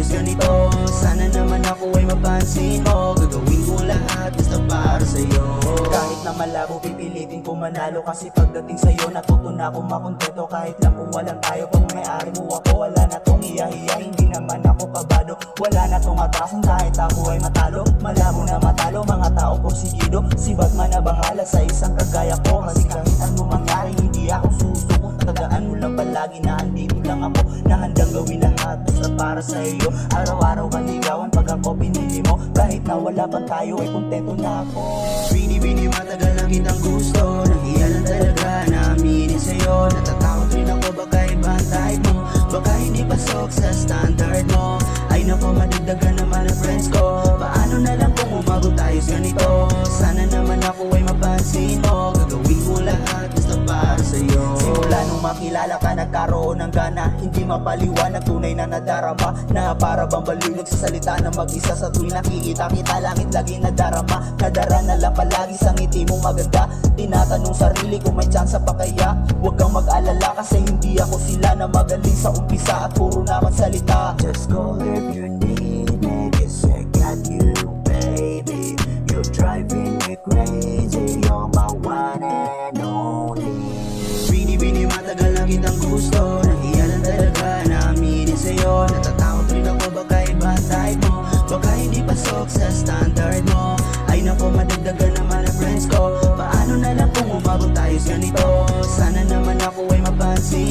tayo sa ganito. Sana naman ako ay mapansin mo. Gagawin ko lahat basta para sa'yo. Kahit na malabo pipilitin ko manalo, kasi pagdating sa'yo natuto na ako makontento. Kahit lang kung walang tayo, pag may-ari mo ako, wala na tong iya-iya. Hindi naman ako kabado, wala na tong atrasan kahit ako ay matalo. Malabo na matalo, mga tao porsigido. Si Batman na bahala sa isang kagaya ko, kasi kahit ano mangyari hindi ako susuko. Tagaan mo lang palagi na andito lang ako, na handang gawin lahat basta para sa iyo. Araw-araw kaligawan pag ako pinili mo, kahit na wala pa tayo ay kontento na ako. Bini matagal na kitang gusto, nahiyalan talaga na aminin sa'yo. Natatakot rin ako baka iba ang type mo, baka hindi pasok sa standard mo. Ay nako, madagdagan naman ang friends ko. Paano na lang kung umabot tayo sa ganito. Sana naman ako ay mapansin mo. Gagawin ko lahat basta para sa'yo. Simula nung makilala ka, nagkaroon ng gana, hindi mapaliwanag, tunay na nadarama, na para bang baliw nagsasalita na mag-isa. Sa tuwing nakikita kita, langit lagi nadarama. Nadara na lang palagi sa ngiti mong maganda. Tinatanong sarili kung may tsansa pa kaya. Huwag kang mag-alala kasi hindi ako sila na magaling sa umpisa at puro naman salita. Just call if you need me, cause I got you, baby. You're driving me crazy, you're my one and only. Bini matagal na kitang gusto, nahiyalan talaga na aminin sa'yo. Natatakot rin ako baka iba ang type mo, baka hindi pasok sa standard mo. Ay nako, madagdagan naman ang friends ko. Paano na lang kung umabot tayo sa ganito. Sana naman ako ay mapansin